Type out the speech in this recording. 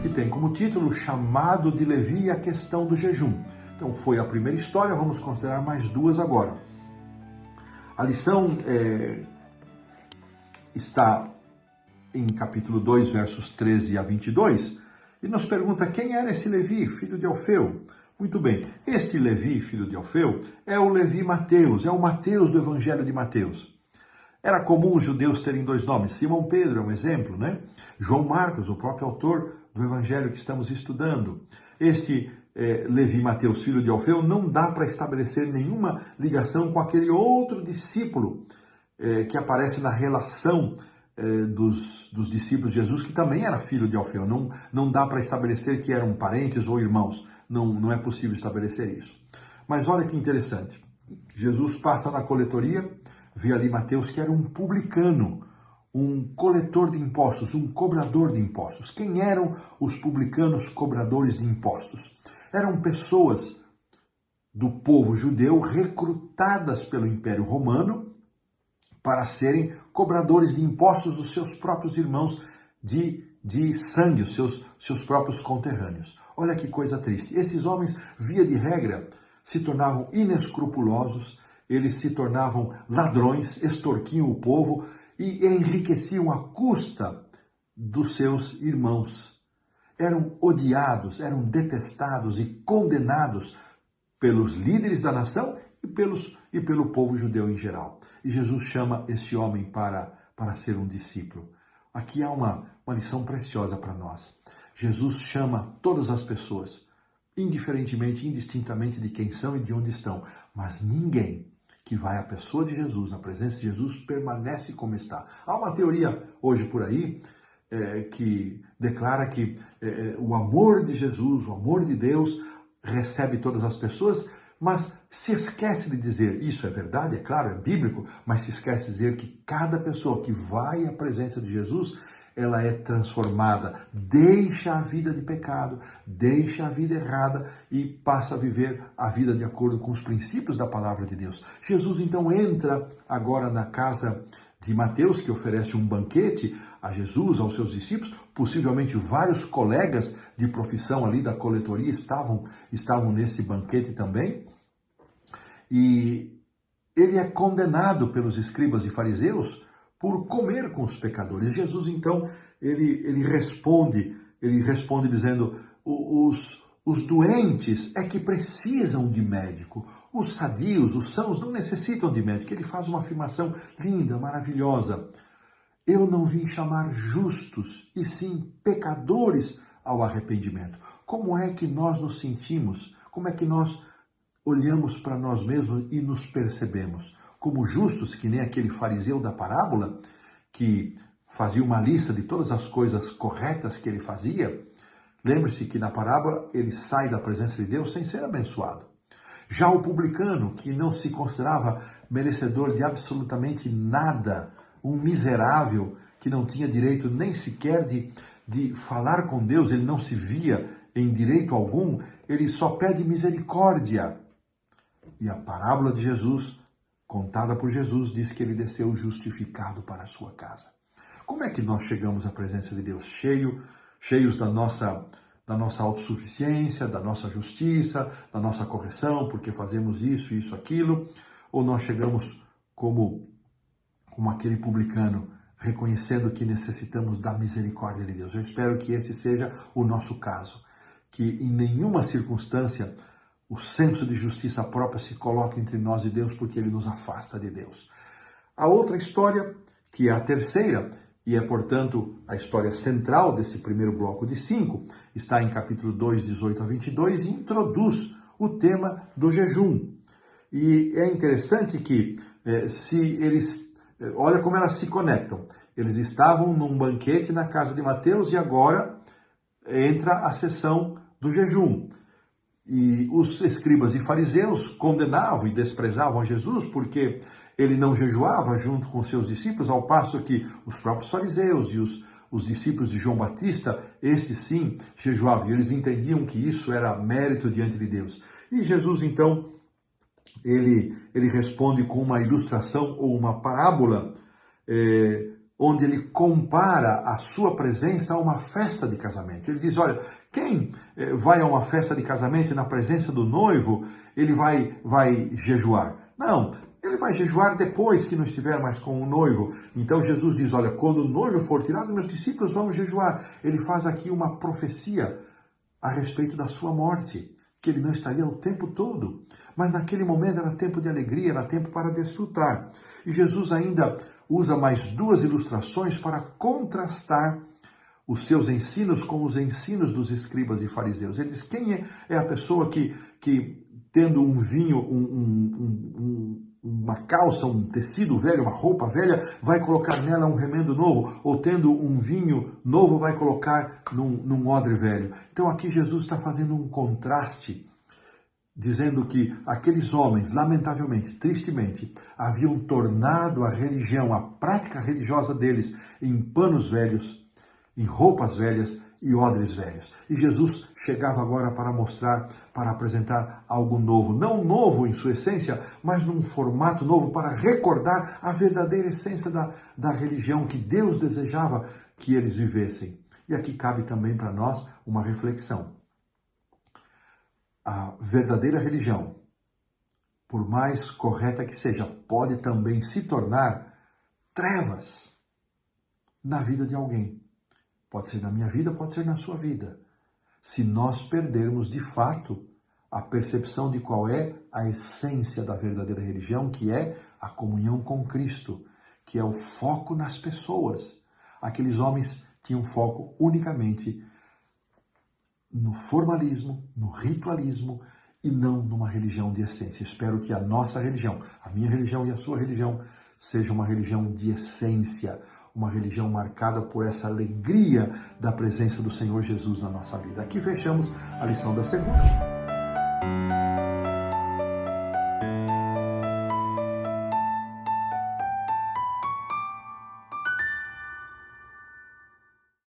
que tem como título Chamado de Levi e a Questão do Jejum. Então foi a primeira história, vamos considerar mais duas agora. A lição está em capítulo 2, versos 13 a 22, e nos pergunta quem era esse Levi, filho de Alfeu. Muito bem, este Levi, filho de Alfeu, é o Levi Mateus, é o Mateus do Evangelho de Mateus. Era comum os judeus terem dois nomes. Simão Pedro é um exemplo, né? João Marcos, o próprio autor do Evangelho que estamos estudando. Este Levi Mateus, filho de Alfeu, não dá para estabelecer nenhuma ligação com aquele outro discípulo que aparece na relação dos discípulos de Jesus, que também era filho de Alfeu. Não dá para estabelecer que eram parentes ou irmãos. Não é possível estabelecer isso. Mas olha que interessante. Jesus passa na coletoria, vê ali Mateus, que era um publicano, um coletor de impostos, um cobrador de impostos. Quem eram os publicanos cobradores de impostos? Eram pessoas do povo judeu recrutadas pelo Império Romano para serem cobradores de impostos dos seus próprios irmãos de sangue, os seus próprios conterrâneos. Olha que coisa triste. Esses homens, via de regra, se tornavam inescrupulosos, eles se tornavam ladrões, extorquiam o povo e enriqueciam à custa dos seus irmãos. Eram odiados, eram detestados e condenados pelos líderes da nação e pelo povo judeu em geral. E Jesus chama esse homem para ser um discípulo. Aqui há uma lição preciosa para nós. Jesus chama todas as pessoas, indiferentemente, indistintamente de quem são e de onde estão, mas ninguém que vai à pessoa de Jesus, na presença de Jesus, permanece como está. Há uma teoria hoje por aí que declara que o amor de Jesus, o amor de Deus, recebe todas as pessoas, mas se esquece de dizer, isso é verdade, é claro, é bíblico, mas se esquece de dizer que cada pessoa que vai à presença de Jesus, ela é transformada, deixa a vida de pecado, deixa a vida errada e passa a viver a vida de acordo com os princípios da palavra de Deus. Jesus então entra agora na casa de Mateus, que oferece um banquete a Jesus, aos seus discípulos. Possivelmente vários colegas de profissão ali da coletoria estavam nesse banquete também. E ele é condenado pelos escribas e fariseus por comer com os pecadores. Jesus, então, ele responde dizendo, os doentes é que precisam de médico, os sadios, os sãos não necessitam de médico. Ele faz uma afirmação linda, maravilhosa. Eu não vim chamar justos, e sim pecadores ao arrependimento. Como é que nós nos sentimos? Como é que nós olhamos para nós mesmos e nos percebemos? Como justos, que nem aquele fariseu da parábola, que fazia uma lista de todas as coisas corretas que ele fazia. Lembre-se que na parábola ele sai da presença de Deus sem ser abençoado. Já o publicano, que não se considerava merecedor de absolutamente nada, um miserável que não tinha direito nem sequer de falar com Deus, ele não se via em direito algum, ele só pede misericórdia. E a parábola de Jesus, contada por Jesus, diz que ele desceu justificado para a sua casa. Como é que nós chegamos à presença de Deus? Cheios da nossa autossuficiência, da nossa justiça, da nossa correção, porque fazemos isso, aquilo? Ou nós chegamos como aquele publicano, reconhecendo que necessitamos da misericórdia de Deus? Eu espero que esse seja o nosso caso, que em nenhuma circunstância o senso de justiça própria se coloca entre nós e Deus, porque ele nos afasta de Deus. A outra história, que é a terceira, e é, portanto, a história central desse primeiro bloco de 5, está em capítulo 2, 18 a 22, e introduz o tema do jejum. E é interessante que, olha como elas se conectam. Eles estavam num banquete na casa de Mateus e agora entra a sessão do jejum. E os escribas e fariseus condenavam e desprezavam Jesus porque ele não jejuava junto com seus discípulos, ao passo que os próprios fariseus e os discípulos de João Batista, estes sim, jejuavam. E eles entendiam que isso era mérito diante de Deus. E Jesus, então, ele responde com uma ilustração ou uma parábola onde ele compara a sua presença a uma festa de casamento. Ele diz, olha, quem vai a uma festa de casamento e na presença do noivo, ele vai jejuar? Não, ele vai jejuar depois que não estiver mais com o noivo. Então Jesus diz, olha, quando o noivo for tirado, meus discípulos vão jejuar. Ele faz aqui uma profecia a respeito da sua morte, que ele não estaria o tempo todo. Mas naquele momento era tempo de alegria, era tempo para desfrutar. E Jesus ainda usa mais duas ilustrações para contrastar os seus ensinos com os ensinos dos escribas e fariseus. Ele diz, quem é a pessoa que tendo um vinho, uma calça, um tecido velho, uma roupa velha, vai colocar nela um remendo novo, ou tendo um vinho novo, vai colocar num odre velho. Então aqui Jesus está fazendo um contraste, dizendo que aqueles homens, lamentavelmente, tristemente, haviam tornado a religião, a prática religiosa deles, em panos velhos, em roupas velhas e odres velhos. E Jesus chegava agora para mostrar, para apresentar algo novo. Não novo em sua essência, mas num formato novo para recordar a verdadeira essência da religião que Deus desejava que eles vivessem. E aqui cabe também para nós uma reflexão. A verdadeira religião, por mais correta que seja, pode também se tornar trevas na vida de alguém. Pode ser na minha vida, pode ser na sua vida. Se nós perdermos de fato a percepção de qual é a essência da verdadeira religião, que é a comunhão com Cristo, que é o foco nas pessoas. Aqueles homens tinham foco unicamente no formalismo, no ritualismo e não numa religião de essência. Espero que a nossa religião, a minha religião e a sua religião, seja uma religião de essência, uma religião marcada por essa alegria da presença do Senhor Jesus na nossa vida. Aqui fechamos a lição da segunda.